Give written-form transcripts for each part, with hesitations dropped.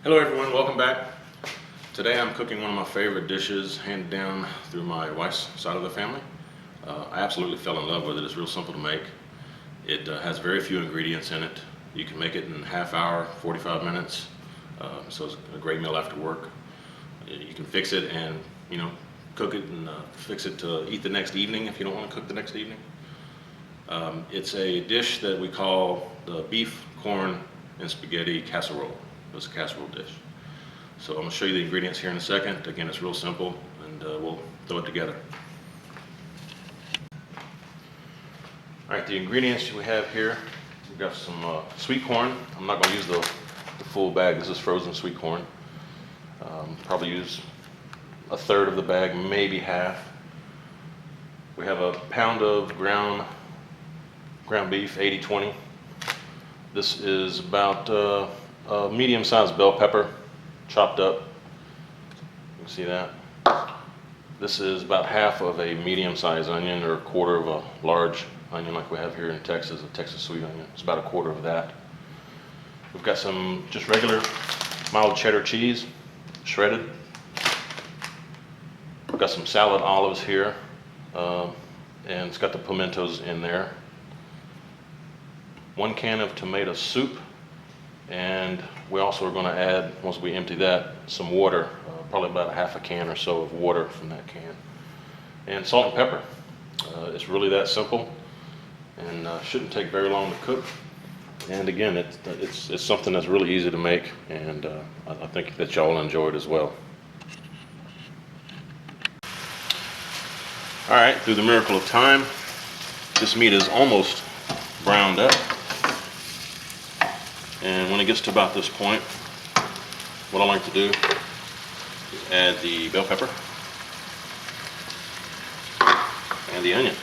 Hello everyone, welcome back. Today I'm cooking one of my favorite dishes handed down through my wife's side of the family. I absolutely fell in love with it. It's real simple to make. It has very few ingredients in it. You can make it in half hour, 45 minutes. So it's a great meal after work. You can fix it and cook it and fix it to eat the next evening if you don't want to cook the next evening. It's a dish that we call the beef, corn, and spaghetti casserole. It's a casserole dish. So I'm going to show you the ingredients here in a second. Again, it's real simple, and we'll throw it together. Alright, the ingredients we have here, we've got some sweet corn. I'm not going to use the full bag. This is frozen sweet corn. Probably use a third of the bag, maybe half. We have a pound of ground beef, 80-20. This is about a medium-sized bell pepper, chopped up. You can see that. This is about half of a medium-sized onion, or a quarter of a large onion like we have here in Texas, a Texas sweet onion. It's about a quarter of that. We've got some just regular mild cheddar cheese, shredded. We've got some salad olives here, and it's got the pimentos in there. 1 can of tomato soup, and we also are going to add, once we empty that, some water, probably about a half a can or so of water from that can, and salt and pepper. It's really that simple, and shouldn't take very long to cook. And again, it's something that's really easy to make, and I think that y'all will enjoy it as well. All right, through the miracle of time, this meat is almost browned up. And when it gets to about this point, what I like to do is add the bell pepper and the onion.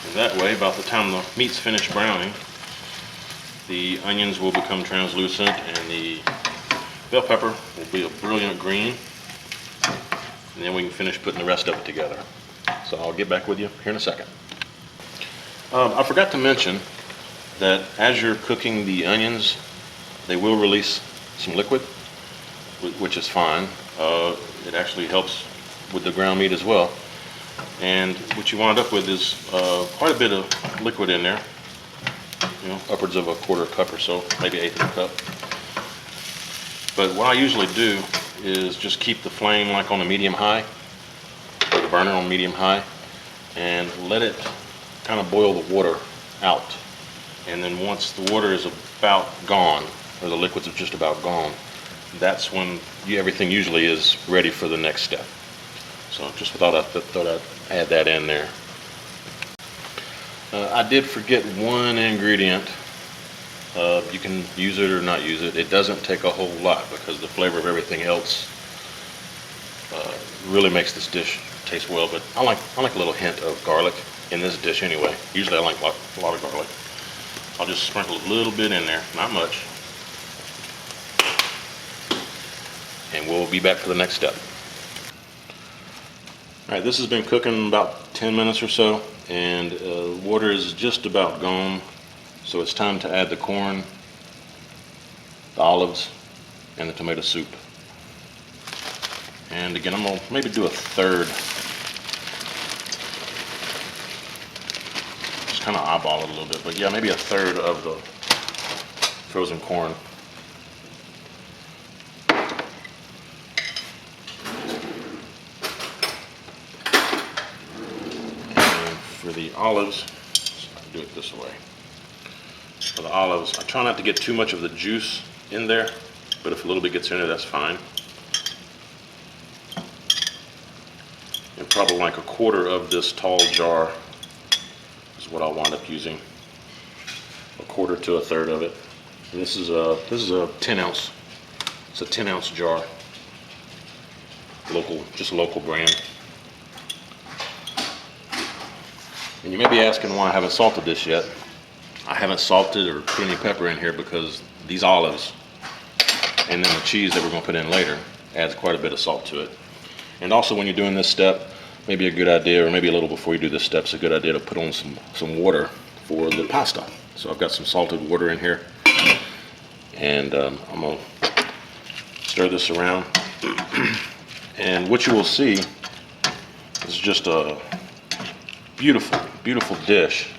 And that way, about the time the meat's finished browning, the onions will become translucent and the bell pepper will be a brilliant green. And then we can finish putting the rest of it together. So I'll get back with you here in a second. I forgot to mention that as you're cooking the onions, they will release some liquid, which is fine. It actually helps with the ground meat as well. And what you wind up with is quite a bit of liquid in there, upwards of a quarter cup or so, maybe 1/8 of a cup. But what I usually do is just keep the flame like on a medium high, or the burner on medium high, and let it kind of boil the water out. And then once the water is about gone, or the liquids are just about gone, that's when everything usually is ready for the next step. So just thought I'd add that in there. I did forget one ingredient. You can use it or not use it. It doesn't take a whole lot because the flavor of everything else really makes this dish taste well. But I like a little hint of garlic in this dish anyway. Usually I like a lot of garlic. I'll just sprinkle a little bit in there, not much. And we'll be back for the next step. Alright, this has been cooking about 10 minutes or so, and water is just about gone. So it's time to add the corn, the olives, and the tomato soup. And again, I'm going to maybe do a third. Just kind of eyeball it a little bit, but yeah, maybe a third of the frozen corn. And for the olives, I'll do it this way. For the olives, I try not to get too much of the juice in there, but if a little bit gets in there, that's fine. And probably like a quarter of this tall jar is what I'll wind up using. A quarter to a third of it. And this is a 10 ounce. It's a 10-ounce jar. Just local brand. And you may be asking why I haven't salted this yet. I haven't salted or put any pepper in here because these olives and then the cheese that we're going to put in later adds quite a bit of salt to it. And also when you're doing this step, maybe a good idea, or maybe a little before you do this step, it's a good idea to put on some water for the pasta. So I've got some salted water in here, and I'm gonna stir this around. And what you will see is just a beautiful, beautiful dish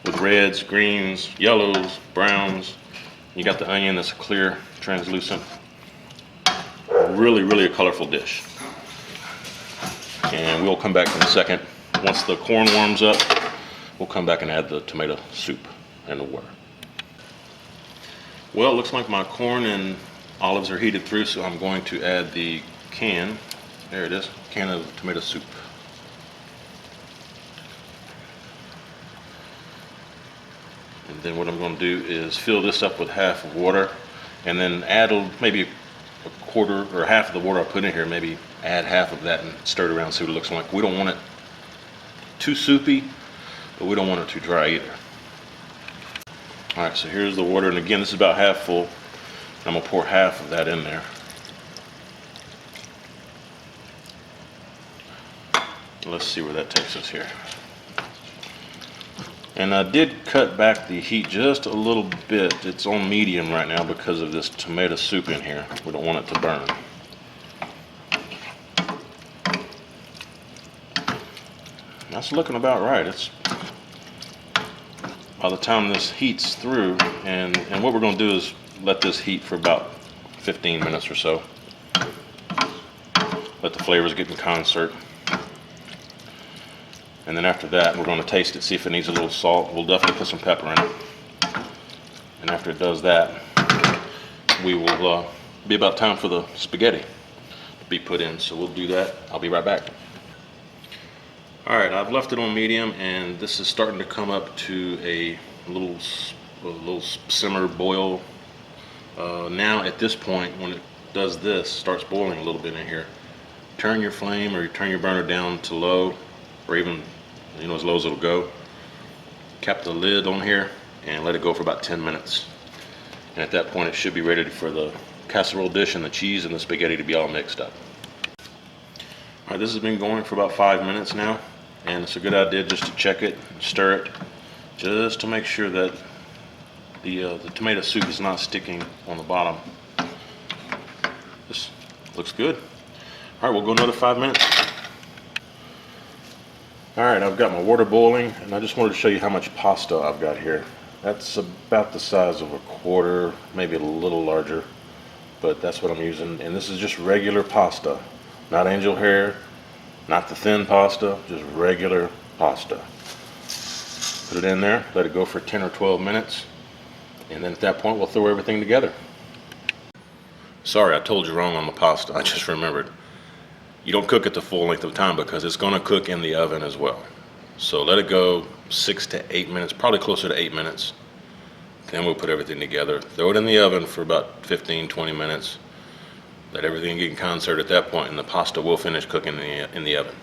with reds, greens, yellows, browns. You got the onion that's clear, translucent. Really, really a colorful dish. And we'll come back in a second. Once the corn warms up, we'll come back and add the tomato soup and the water. Well, it looks like my corn and olives are heated through, so I'm going to add the can. There it is, can of tomato soup. And then what I'm going to do is fill this up with half of water, and then add maybe a quarter or half of the water I put in here, maybe add half of that and stir it around, see what it looks like. We don't want it too soupy, but we don't want it too dry either. All right, so here's the water, and again, this is about half full. I'm gonna pour half of that in there. Let's see where that takes us here. And I did cut back the heat just a little bit. It's on medium right now because of this tomato soup in here. We don't want it to burn. That's looking about right. It's by the time this heats through, and what we're going to do is let this heat for about 15 minutes or so. Let the flavors get in concert. And then after that, we're going to taste it, see if it needs a little salt. We'll definitely put some pepper in it. And after it does that, we will be about time for the spaghetti to be put in. So we'll do that. I'll be right back. All right, I've left it on medium, and this is starting to come up to a little simmer boil. Now at this point, when it does this, starts boiling a little bit in here, turn your flame or turn your burner down to low, or even as low as it'll go. Cap the lid on here and let it go for about 10 minutes. And at that point, it should be ready for the casserole dish and the cheese and the spaghetti to be all mixed up. All right, this has been going for about 5 minutes now, and it's a good idea just to check it, stir it, just to make sure that the tomato soup is not sticking on the bottom. This looks good. All right, we'll go another 5 minutes. All right, I've got my water boiling, and I just wanted to show you how much pasta I've got here. That's about the size of a quarter, maybe a little larger, but that's what I'm using. And this is just regular pasta, not angel hair, not the thin pasta, just regular pasta. Put it in there, let it go for 10 or 12 minutes, and then at that point we'll throw everything together. Sorry, I told you wrong on the pasta, I just remembered. You don't cook it the full length of time because it's going to cook in the oven as well. So let it go 6 to 8 minutes, probably closer to 8 minutes. Then we'll put everything together. Throw it in the oven for about 15, 20 minutes. Let everything get in concert at that point, and the pasta will finish cooking in the oven.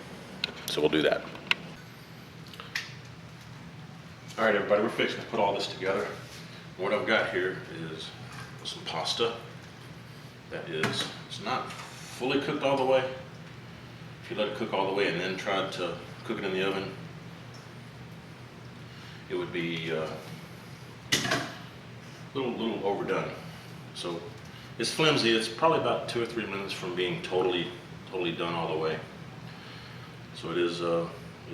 So we'll do that. All right, everybody, we're fixing to put all this together. What I've got here is some pasta that is, it's not fully cooked all the way. If you let it cook all the way and then try to cook it in the oven, it would be a little overdone. So it's flimsy. It's probably about 2 or 3 minutes from being totally done all the way. So it is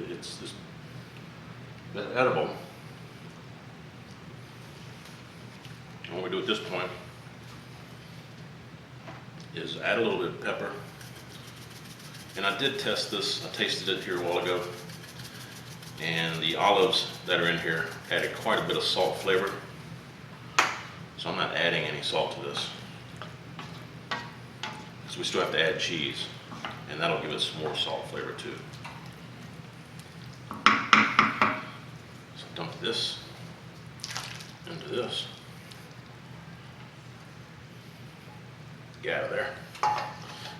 it's edible. And what we do at this point is add a little bit of pepper. And I did test this, I tasted it here a while ago, and the olives that are in here added quite a bit of salt flavor. So I'm not adding any salt to this. So we still have to add cheese, and that'll give us more salt flavor too. So dump this into this. Get out of there.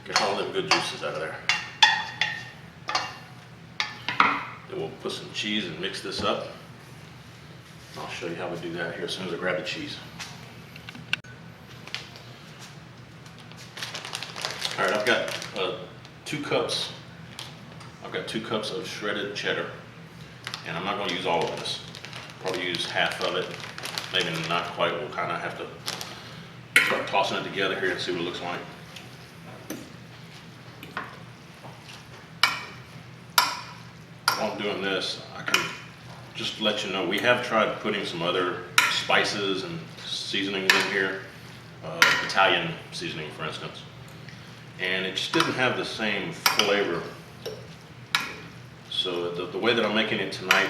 Get all them good juices out of there. Then we'll put some cheese and mix this up. I'll show you how we do that here as soon as I grab the cheese. All right, I've got 2 cups I've got 2 cups of shredded cheddar, and I'm not going to use all of this. Probably use half of it, maybe not quite. We'll kind of have to start tossing it together here and see what it looks like. While I'm doing this, I can just let you know, we have tried putting some other spices and seasonings in here, Italian seasoning for instance, and it just didn't have the same flavor. So the way that I'm making it tonight,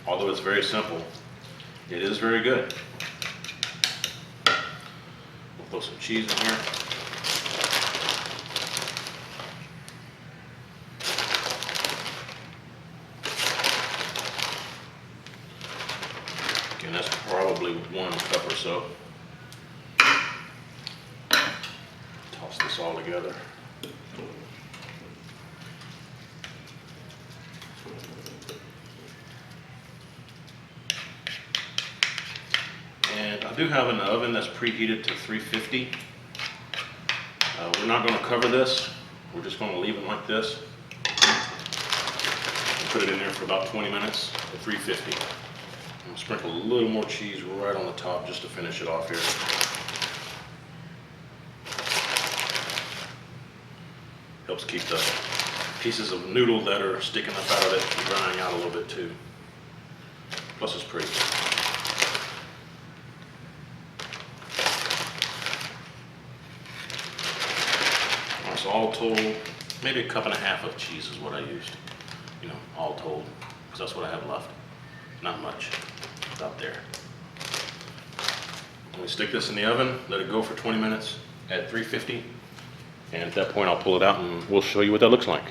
although it's very simple, it is very good. We'll throw some cheese in here. Again, that's probably 1 cup or so. Toss this all together. And I do have an oven that's preheated to 350. We're not going to cover this. We're just going to leave it like this. And put it in there for about 20 minutes at 350. I'm going to sprinkle a little more cheese right on the top just to finish it off here. Helps keep the pieces of noodle that are sticking up out of it from drying out a little bit too. Plus it's pretty. So all told, maybe 1.5 cups of cheese is what I used. You know, all told, because that's what I have left. Not much. It's out there. We stick this in the oven, let it go for 20 minutes at 350, and at that point I'll pull it out and we'll show you what that looks like.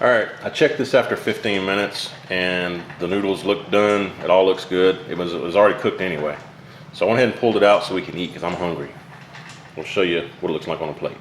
All right, I checked this after 15 minutes and the noodles look done. It all looks good. It was already cooked anyway. So I went ahead and pulled it out so we can eat because I'm hungry. We'll show you what it looks like on a plate.